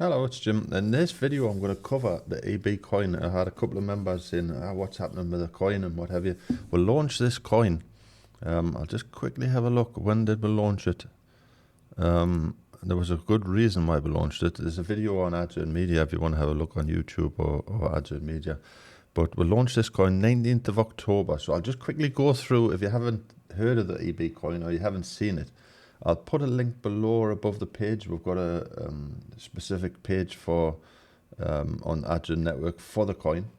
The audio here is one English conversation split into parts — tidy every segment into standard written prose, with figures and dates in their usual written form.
Hello, it's Jim. In this video, I'm going to cover the EB coin. I had a couple of members saying, what's happening with the coin and what have you. We'll launch this coin. I'll just quickly have a look. When did we launch it? There was a good reason why we launched it. There's a video on Agile Media if you want to have a look on YouTube or Agile Media. But we'll launch this coin 19th of October. So I'll just quickly go through, if you haven't heard of the EB coin or you haven't seen it, I'll put a link below or above the page. We've got a specific page for on Agile Network for the coin.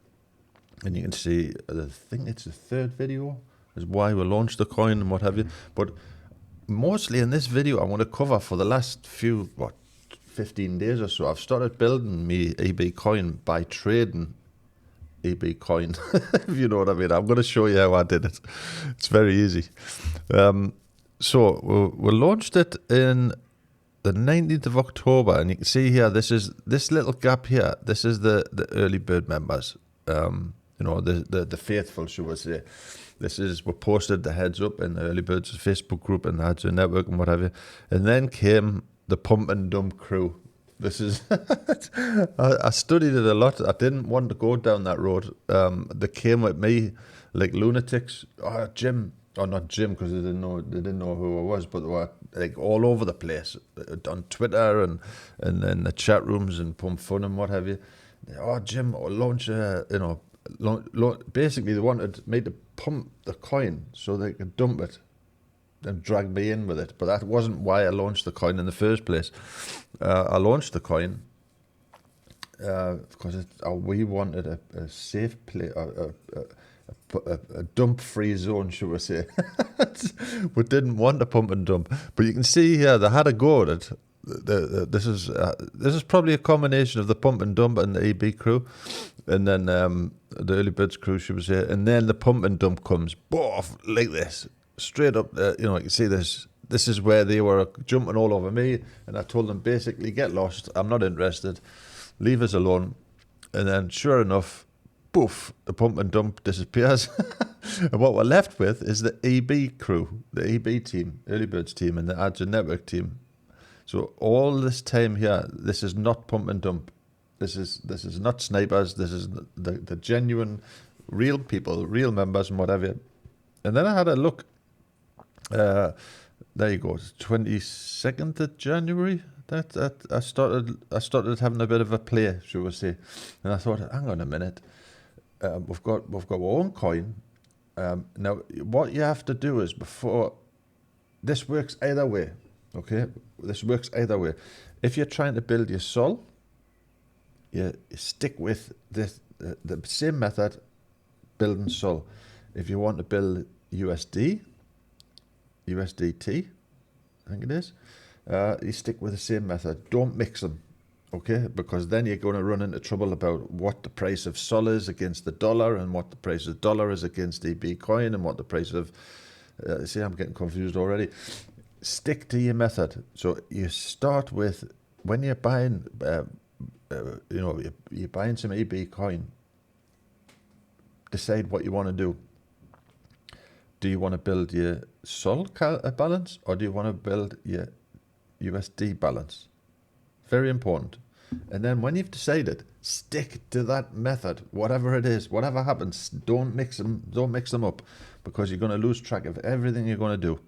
And you can see, I think it's the third video, is why we launched the coin and what have you. But mostly in this video, I want to cover for the last 15 days or so, I've started building me EB coin by trading EB coin, if you know what I mean. I'm going to show you how I did it. It's very easy. So we launched it in the 19th of October, and you can see here, this little gap here. This is the early bird members, the faithful, should we say. We posted the heads up in the early birds Facebook group and the Agile Network and what have you. And then came the pump and dump crew. This is, I studied it a lot. I didn't want to go down that road. They came with me like lunatics. Oh, Jim. Or not Jim, because they didn't know who I was, but they were like all over the place on Twitter and in the chat rooms and Pump Fun and what have you. Oh, Jim, launch basically they wanted me to pump the coin so they could dump it and drag me in with it. But that wasn't why I launched the coin in the first place. I launched the coin because we wanted a safe place, a dump-free zone, should we say. We didn't want a pump and dump. But you can see here, they had a go at it. This is probably a combination of the pump and dump and the EB crew. And then the early birds crew, should we say. And then the pump and dump comes, boff, like this. Straight up, you can see this. This is where they were jumping all over me. And I told them, basically, get lost. I'm not interested. Leave us alone. And then, sure enough, poof, the pump and dump disappears. And what we're left with is the EB crew, the EB team, Early Birds team, and the Agile Network team. So all this time here, this is not pump and dump. This is not snipers. This is the genuine, real people, real members and whatever. And then I had a look. There you go. 22nd of January. That I started having a bit of a play, shall we say. And I thought, hang on a minute. We've got our own coin. Now, what you have to do is, before this works either way, okay? This works either way. If you're trying to build your sol, you stick with the same method, building sol. If you want to build USDT, I think it is, you stick with the same method. Don't mix them. Okay, because then you're going to run into trouble about what the price of sol is against the dollar and what the price of dollar is against EB coin and what the price of... see, I'm getting confused already. Stick to your method. So you start with, when you're buying, you're buying some EB coin, decide what you want to do. Do you want to build your sol balance or do you want to build your USD balance? Very important. And then when you've decided, stick to that method, whatever it is, whatever happens, don't mix them up, because you're going to lose track of everything you're going to do.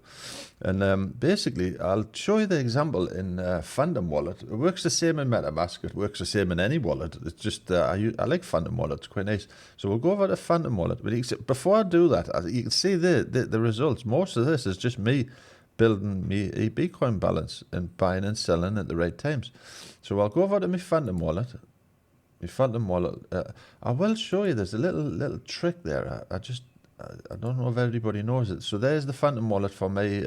And basically, I'll show you the example in Phantom Wallet. It works the same in MetaMask. It works the same in any wallet. It's just, I like Phantom Wallet. It's quite nice. So we'll go over to Phantom Wallet. But before I do that, you can see the results. Most of this is just me building me a Bitcoin balance and buying and selling at the right times. So I'll go over to my Phantom Wallet. I will show you. There's a little trick there. I don't know if everybody knows it. So there's the Phantom Wallet for me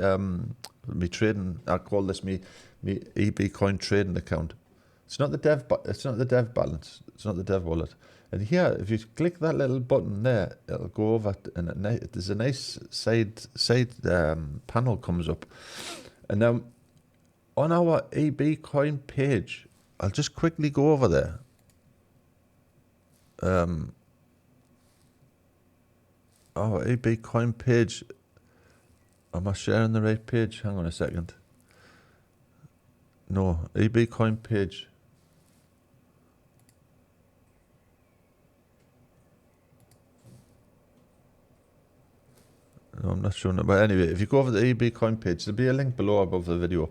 trading. I call this me Bitcoin trading account. It's not the dev balance. It's not the dev wallet. And here, if you click that little button there, it'll go over, and there's a nice side panel comes up. And now, on our EB coin page, I'll just quickly go over there. Our EB coin page. Am I sharing the right page? Hang on a second. No, EB coin page. No, I'm not sure. But anyway, if you go over the EB coin page, there'll be a link below above the video.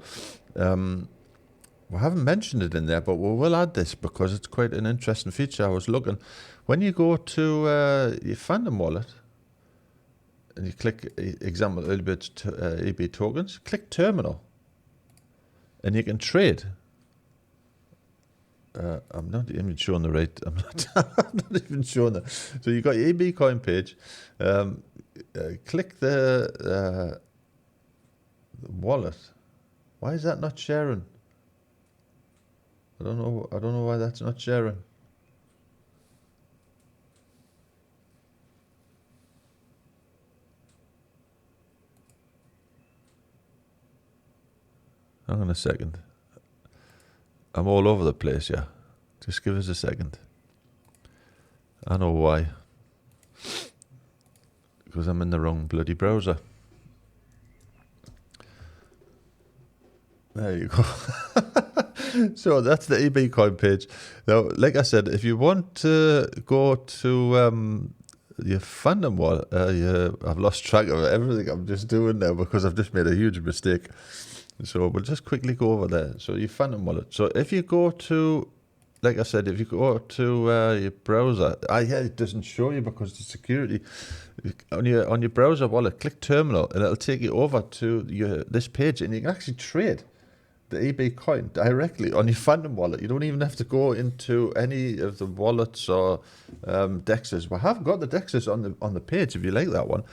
We haven't mentioned it in there, but we will add this because it's quite an interesting feature. I was looking. When you go to your Phantom wallet and you click, example, a little bit EB tokens, click terminal and you can trade. I'm not even showing the right. I'm not even showing that. So you got your EB coin page. Click the wallet. Why is that not sharing? I don't know why that's not sharing. Hang on a second. I'm all over the place, yeah. Just give us a second. I know why. Because I'm in the wrong bloody browser. There you go. So that's the EB coin page. Now, like I said, if you want to go to your Phantom wallet, I've lost track of everything I'm just doing now because I've just made a huge mistake. So we'll just quickly go over there. So your Phantom wallet. So if you go to, like I said, if you go to your browser, yeah, it doesn't show you because the security on your browser wallet. Click terminal, and it'll take you over to this page, and you can actually trade the EB coin directly on your Phantom wallet. You don't even have to go into any of the wallets or dexes. We have got the dexes on the page if you like that one,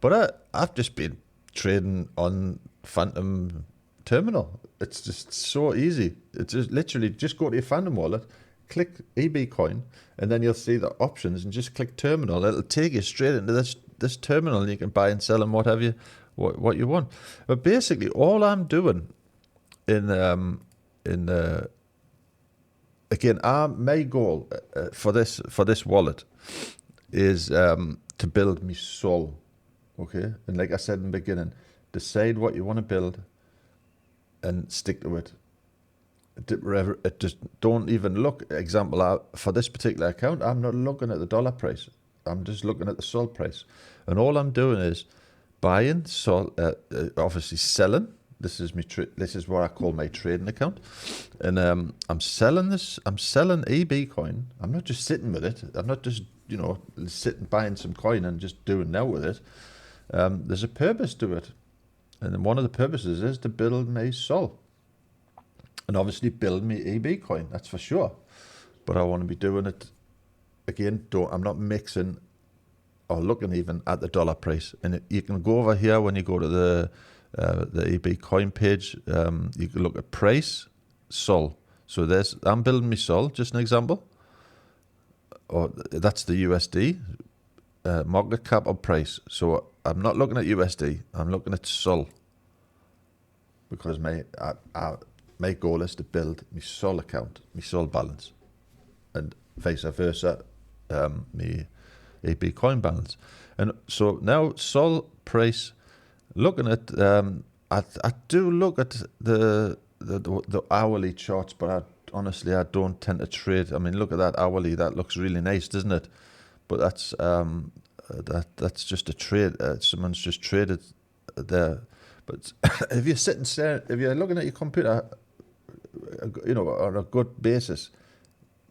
but I've just been trading on Phantom terminal. It's just so easy. It's just literally just go to your Phantom wallet, click EB coin, and then you'll see the options and just click terminal. It'll take you straight into this terminal, and you can buy and sell and what you want. But basically, all I'm doing again, my goal for this wallet is to build me Sol. Okay, and like I said in the beginning, decide what you want to build and stick to it. Just don't even look. Example, for this particular account, I'm not looking at the dollar price. I'm just looking at the Sol price, and all I'm doing is buying Sol, obviously selling. This is this is what I call my trading account, and I'm selling this. I'm selling EB coin. I'm not just sitting with it. I'm not just sitting buying some coin and just doing now with it. There's a purpose to it, and one of the purposes is to build my Sol, and obviously build me EB coin. That's for sure. But I want to be doing it again. I'm not mixing or looking even at the dollar price. And you can go over here when you go to the EB coin page. You can look at price, Sol. So I'm building me Sol, just an example. Or that's the USD market cap or price. So I'm not looking at USD. I'm looking at Sol because my goal is to build my Sol account, my Sol balance, and vice versa, my EB coin balance. And so now Sol price. Looking at, I do look at the hourly charts, but honestly I don't tend to trade. I mean, look at that hourly. That looks really nice, doesn't it? But that's just a trade. Someone's just traded there. But if you're looking at your computer, on a good basis,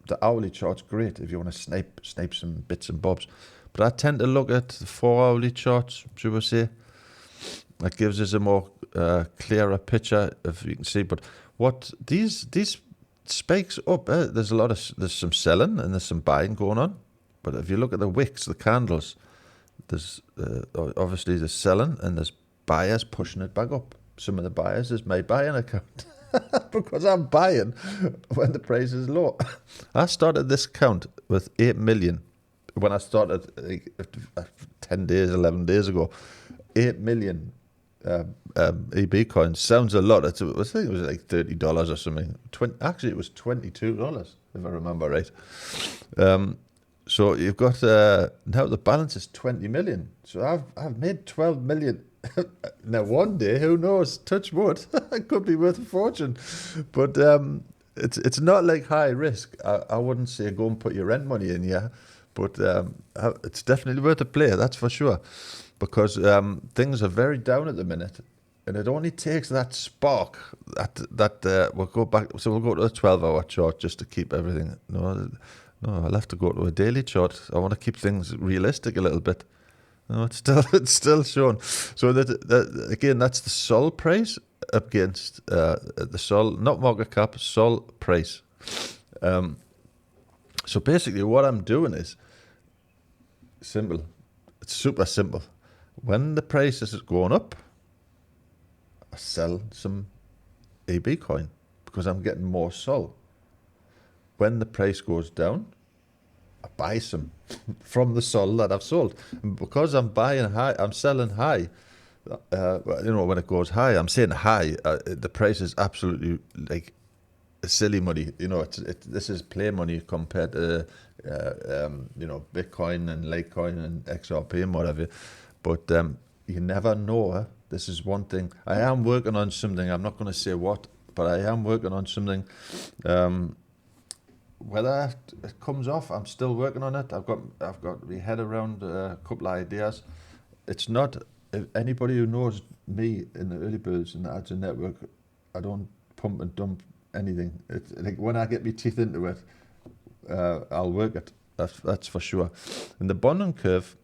the hourly chart's great if you want to snipe some bits and bobs. But I tend to look at the 4 hourly charts, should we say. That gives us a more clearer picture, if you can see. But what these spikes up, there's some selling and there's some buying going on. But if you look at the wicks, the candles, there's obviously there's selling and there's buyers pushing it back up. Some of the buyers is my buying account because I'm buying when the price is low. I started this count with 8 million when I started 10 days, 11 days ago. 8 million EB coins sounds a lot. I think it was like $30 or something. Actually, it was $22 if I remember right. So you've got now the balance is 20 million. So I've made 12 million. Now one day, who knows? Touch wood, it could be worth a fortune. But it's not like high risk. I wouldn't say go and put your rent money in, yeah. But it's definitely worth a play. That's for sure. because things are very down at the minute, and it only takes that spark that we'll go back. So we'll go to a 12-hour chart just to keep everything. No, I'll have to go to a daily chart. I want to keep things realistic a little bit. No, it's still showing. So that again, that's the Sol price against the Sol, not market cap, Sol price. So basically, what I'm doing is simple. It's super simple. When the price is going up, I sell some AB coin because I'm getting more Sol. When the price goes down, I buy some from the Sol that I've sold. And because I'm buying high, I'm selling high. When it goes high, I'm saying high. The price is absolutely like silly money. This is play money compared to Bitcoin and Litecoin and XRP and whatever. But you never know. This is one thing. I am working on something. I'm not going to say what, but I am working on something. Whether it comes off, I'm still working on it. I've got my head around a couple of ideas. It's not. If anybody who knows me in the early birds and the Ads Network, I don't pump and dump anything. It's like when I get my teeth into it, I'll work it. That's for sure. And the Bonding Curve,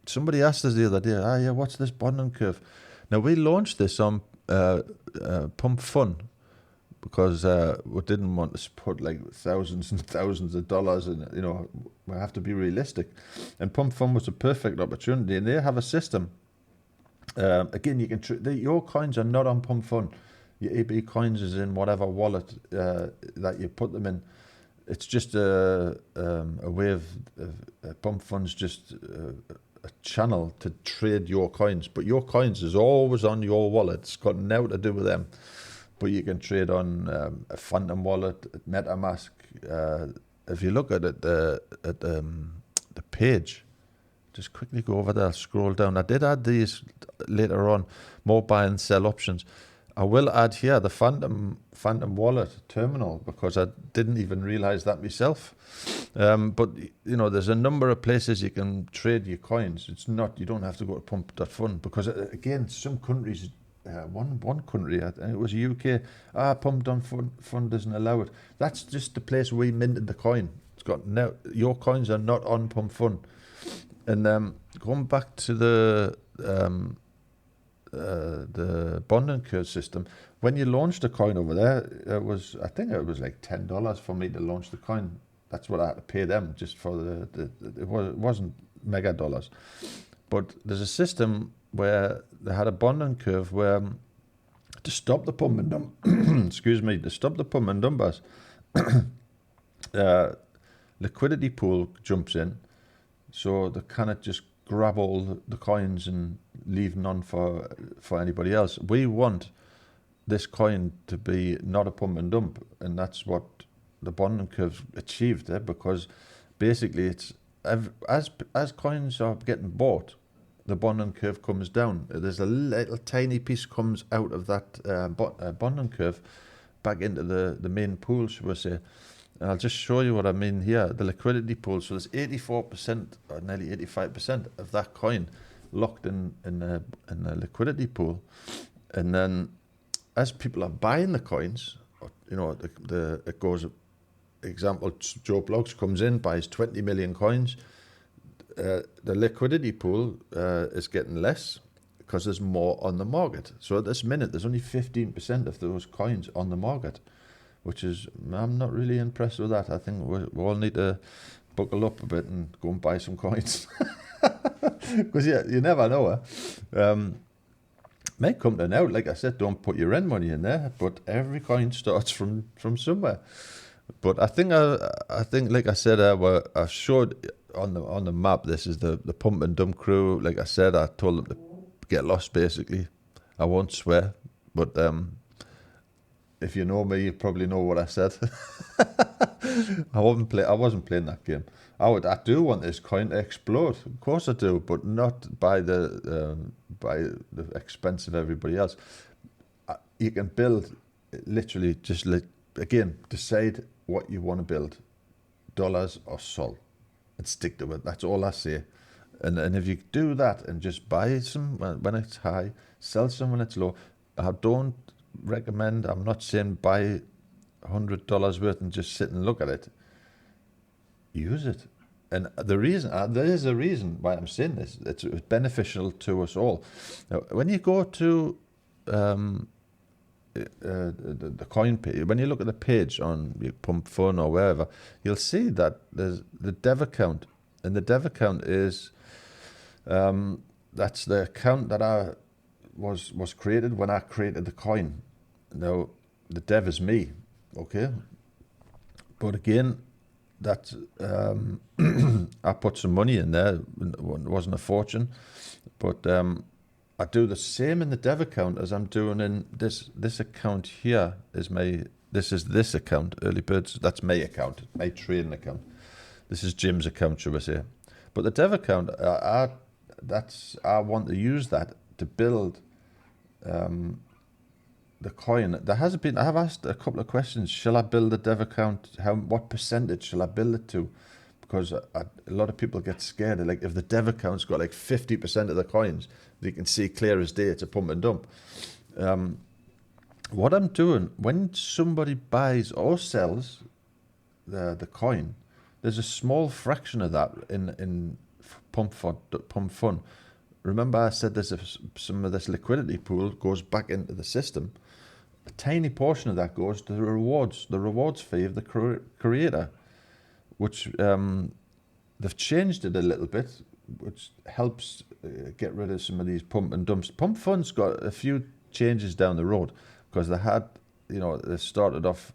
somebody asked us the other day, what's this Bonding Curve? Now, we launched this on Pump Fun because we didn't want to put like thousands and thousands of dollars in, we have to be realistic. And Pump Fun was a perfect opportunity, and they have a system. Again, you can your coins are not on Pump Fun. Your AB coins is in whatever wallet that you put them in. It's just a way of Pump Fun's just a channel to trade your coins. But your coins is always on your wallet. It's got nothing to do with them. But you can trade on a Phantom wallet, MetaMask. If you look at it, the page, just quickly go over there, scroll down. I did add these later on, more buy and sell options. I will add here the Phantom wallet terminal because I didn't even realize that myself. But there's a number of places you can trade your coins. It's not, you don't have to go to pump.fun because again, some countries, one country, I think it was UK, pump.fun doesn't allow it. That's just the place we minted the coin. It's got now your coins are not on Pump Fun. And going back to the Bonding Curve system, when you launched the coin over there, I think it was like $10 for me to launch the coin. That's what I had to pay them just for it wasn't mega dollars. But there's a system where they had a Bonding Curve where to stop the pump and dump, to stop the pump and dumpers, liquidity pool jumps in, so they cannot just grab all the coins and leave none for anybody else. We want this coin to be not a pump and dump, and that's what the Bonding Curve achieved there, because basically it's as coins are getting bought, the Bonding Curve comes down. There's a little tiny piece comes out of that Bonding Curve back into the main pool, shall we say. And I'll just show you what I mean here. The liquidity pool. So there's 84% or nearly 85% of that coin locked in a liquidity pool. And then as people are buying the coins, it goes. Example, Joe Bloggs comes in, buys 20 million coins. The liquidity pool is getting less because there's more on the market. So at this minute, there's only 15% of those coins on the market, which is, I'm not really impressed with that. I think we all need to buckle up a bit and go and buy some coins. Because you never know. May come to an out, like I said, don't put your rent money in there, but every coin starts from somewhere. But I think, like I said, I showed on the map, this is the pump and dump crew. Like I said, I told them to get lost, basically. I won't swear, but if you know me, you probably know what I said. I wasn't playing that game. I do want this coin to explode. Of course I do, but not by the expense of everybody else. You can build literally just again, decide what you want to build, dollars or Sol, and stick to it. That's all I say. And if you do that and just buy some when it's high, sell some when it's low, I don't recommend. I'm not saying buy $100 worth and just sit and look at it. Use it. And the reason there is a reason why I'm saying this. It's beneficial to us all. Now, when you go to the coin page, when you look at the page on your Pump Fun or wherever, you'll see that there's the dev account, and the dev account is that's the account that I was created when I created the coin. Now the dev is me, okay, but again, that I put some money in there. It wasn't a fortune, but I do the same in the dev account as I'm doing in this account here. This is this account, Early Birds. That's my account, my trading account. This is Jim's account, should I say? But the dev account, I want to use that to build the coin. I have asked a couple of questions. Shall I build a dev account? What percentage shall I build it to? Because a lot of people get scared. Like, if the dev account's got like 50% of the coins, you can see clear as day it's a pump and dump. What I'm doing, when somebody buys or sells the coin, there's a small fraction of that in Pump Fun. Remember I said some of this liquidity pool goes back into the system. A tiny portion of that goes to the rewards fee of the creator, which they've changed it a little bit, which helps get rid of some of these pump and dumps. Pump Fun's got a few changes down the road, because they had, they started off,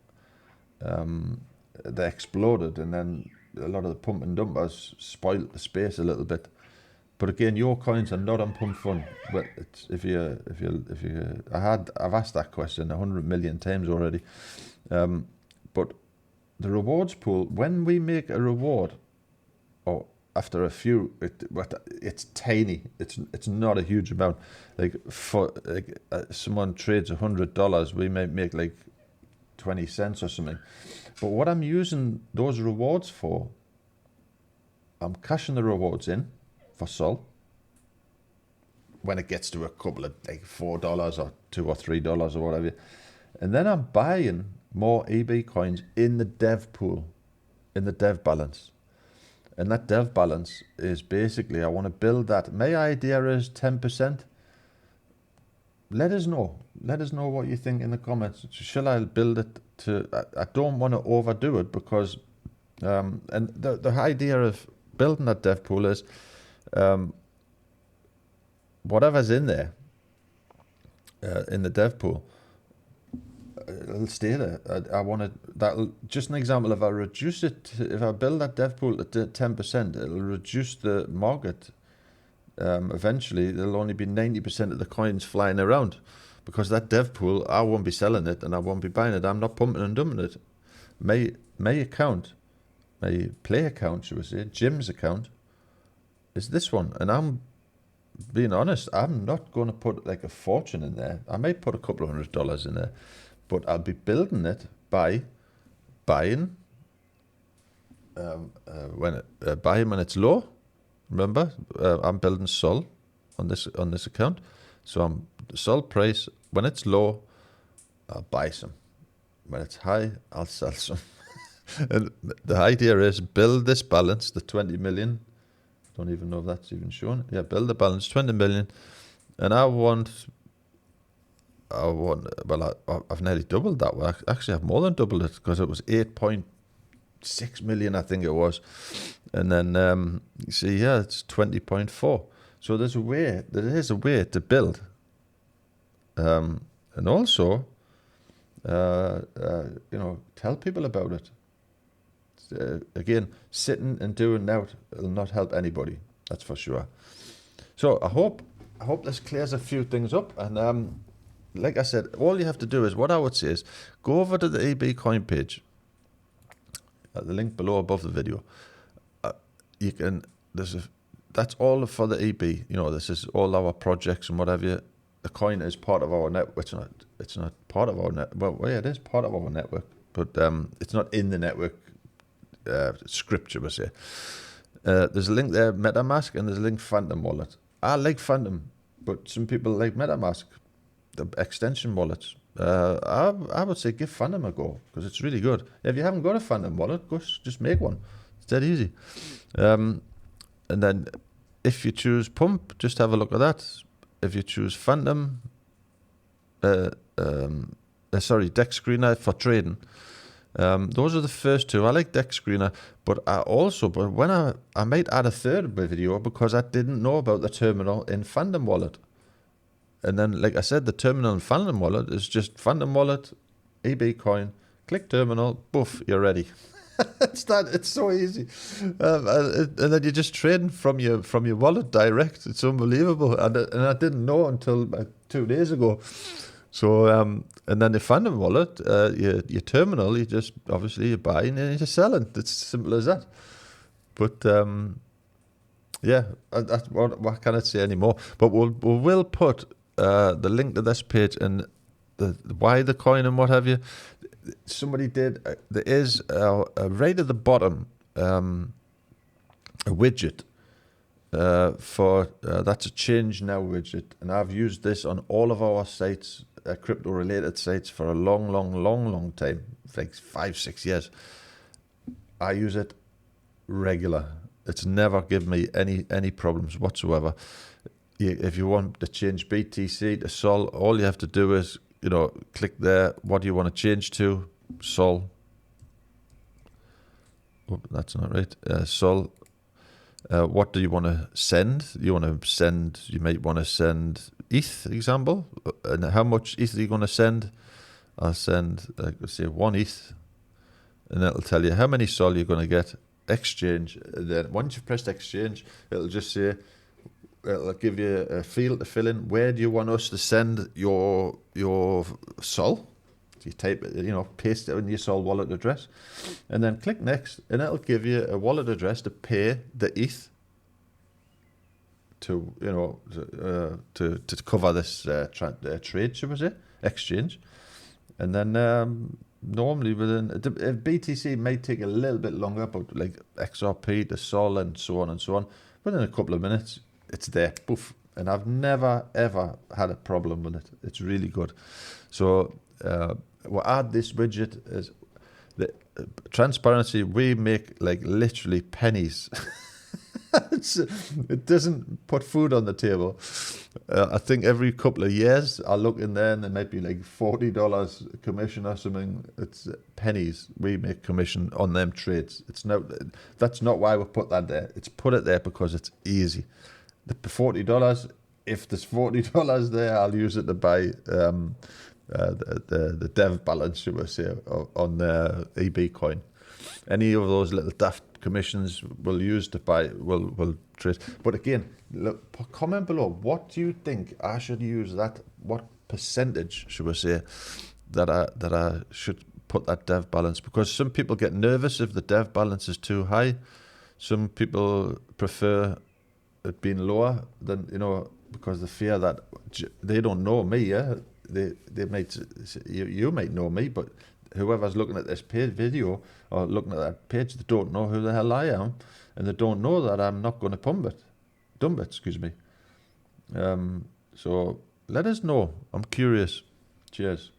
they exploded, and then a lot of the pump and dumpers spoiled the space a little bit. But again, your coins are not on Pump Fun. But I've asked that question 100 million times already. But the rewards pool, when we make a reward, or after a few, it's tiny. It's not a huge amount. Like, for someone trades $100, we might make like 20 cents or something. But what I'm using those rewards for, I'm cashing the rewards in for Sol when it gets to a couple of like $4 or $2 or $3 or whatever, and then I'm buying more EB coins in the dev pool, in the dev balance. And that dev balance is basically, I want to build that. My idea is 10%. Let us know what you think in the comments. Shall I build it to, I don't want to overdo it, because and the idea of building that dev pool is whatever's in there in the dev pool, it'll stay there. I want to, that'll, just an example, if I reduce it, if I build that dev pool to 10%, it'll reduce the market. Eventually there'll only be 90% of the coins flying around, because that dev pool, I won't be selling it and I won't be buying it. I'm not pumping and dumping it. My account, my play account, should we say, Jim's account, is this one. And I'm being honest, I'm not going to put like a fortune in there. I might put a couple of $100 in there, but I'll be building it by buying when it's low. Remember, I'm building Sol on this account, so I'm the Sol price when it's low, I'll buy some. When it's high, I'll sell some. And the idea is build this balance, the 20 million. Don't even know if that's even shown. Yeah, build the balance, 20 million, and I want. Well, I've nearly doubled that. Well, actually, I've more than doubled it, because it was 8.6 million, I think it was. And then you see here, it's 20.4. So there is a way to build. And also, tell people about it. Again, sitting and doing that will not help anybody. That's for sure. So I hope this clears a few things up. And like I said, all you have to do is, what I would say is, go over to the EB coin page. The link below above the video. You can. That's all for the EB. This is all our projects and whatever. The coin is part of our network. It's not part of our net. Well, yeah, it is part of our network, but it's not in the network scripture, we say. There's a link there, MetaMask, and there's a link Phantom Wallet. I like Phantom, but some people like MetaMask, the extension wallets. I would say give Phantom a go because it's really good. If you haven't got a Phantom wallet, just make one. It's dead easy. And then if you choose Pump, just have a look at that. If you choose Phantom, Deck Screener for trading. Those are the first two. I like Deck Screener, but when I might add a third video because I didn't know about the terminal in Phantom Wallet. And then, like I said, the terminal in Phantom Wallet is just Phantom Wallet, EB coin, click terminal, boof, you're ready. It's so easy. And then you're just trading from your wallet direct. It's unbelievable. And I didn't know until 2 days ago. So, and then the Phantom Wallet, your terminal, you just, obviously you're buying and you're selling. It's simple as that. But, yeah, that's what can I say anymore? But we'll put the link to this page and why the coin and what have you. Somebody did, there is right at the bottom a widget for that's a change now widget, and I've used this on all of our sites, crypto related sites, for a long time, like 5-6 years. I use it regular. It's never given me any problems whatsoever. If you want to change BTC to Sol, all you have to do is, click there. What do you want to change to? Sol. Oh, that's not right. Sol. What do you want to send? You might want to send ETH, example. And how much ETH are you going to send? I'll send, let's say, 1 ETH. And that'll tell you how many Sol you're going to get. Exchange. And then once you've pressed exchange, it'll just say, it'll give you a field to fill in. Where do you want us to send your Sol? So you type it, paste it in your Sol wallet address, and then click next, and it'll give you a wallet address to pay the ETH to cover this trade, should we say, exchange. And then normally BTC might take a little bit longer, but like XRP to Sol and so on, within a couple of minutes, it's there, poof. And I've never ever had a problem with it. It's really good. So we'll add this widget is the transparency. We make like literally pennies. It doesn't put food on the table. I think every couple of years I look in there and there might be like $40 commission or something. It's pennies. We make commission on them trades. That's not why we put that there. It's put it there because it's easy. The $40. If there's $40 there, I'll use it to buy the dev balance, should we say, on the EB coin. Any of those little daft commissions we'll use to buy, will trade. But again, look, comment below. What do you think I should use that? What percentage, should we say, that I should put that dev balance? Because some people get nervous if the dev balance is too high. Some people prefer it being lower than, because the fear that they don't know me. Yeah, they might, you might know me, but whoever's looking at this video or looking at that page, they don't know who the hell I am, and they don't know that I'm not going to dump it, excuse me. So let us know. I'm curious. Cheers.